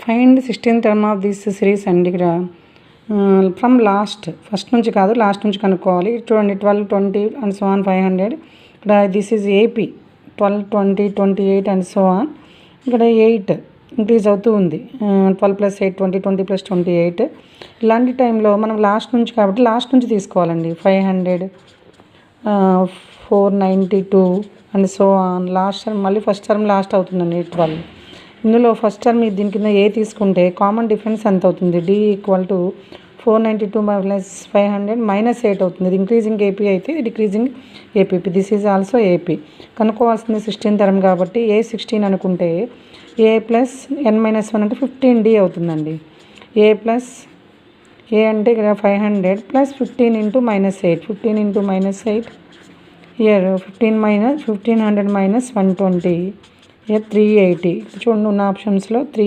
Find 16th term of this series అండి. ఇక్కడ from first నుంచి కాదు, లాస్ట్ నుంచి కనుక్కోవాలి. చూడండి 12, 20 అండ్ సో ఆన్ 500. ఇక్కడ this is AP 12, 20, 28 and so on. ఇక్కడ 8 ఇంక్రీజ్ అవుతూ ఉంది. 12 + 8 20, 20 + 28. ఇలాంటి టైంలో మనం లాస్ట్ నుంచి కాబట్టి లాస్ట్ నుంచి తీసుకోవాలండి. 500, 492 and so on. Last term మళ్ళీ ఫస్ట్ టర్మ్ లాస్ట్ అవుతుందండి 12. ఇందులో ఫస్ట్ టర్మ్ దీని కింద ఏ తీసుకుంటే కామన్ డిఫరెన్స్ ఎంత అవుతుంది? D = 492 - 500 -8 అవుతుంది. ఇది ఇంక్రీజింగ్ ఏపీ అయితే ఇది decreasing APP. This is also AP. కనుక్కోవాల్సింది 16th term కాబట్టి ఏ 16 అనుకుంటే A + n-1 అంటే 15D అవుతుందండి. ఏ అంటే ఇక్కడ 500 + 15 × -8. 15 × -8 హియర్ 1500 - 120 హియర్ 380. చూడండి ఉన్న ఆప్షన్స్లో 3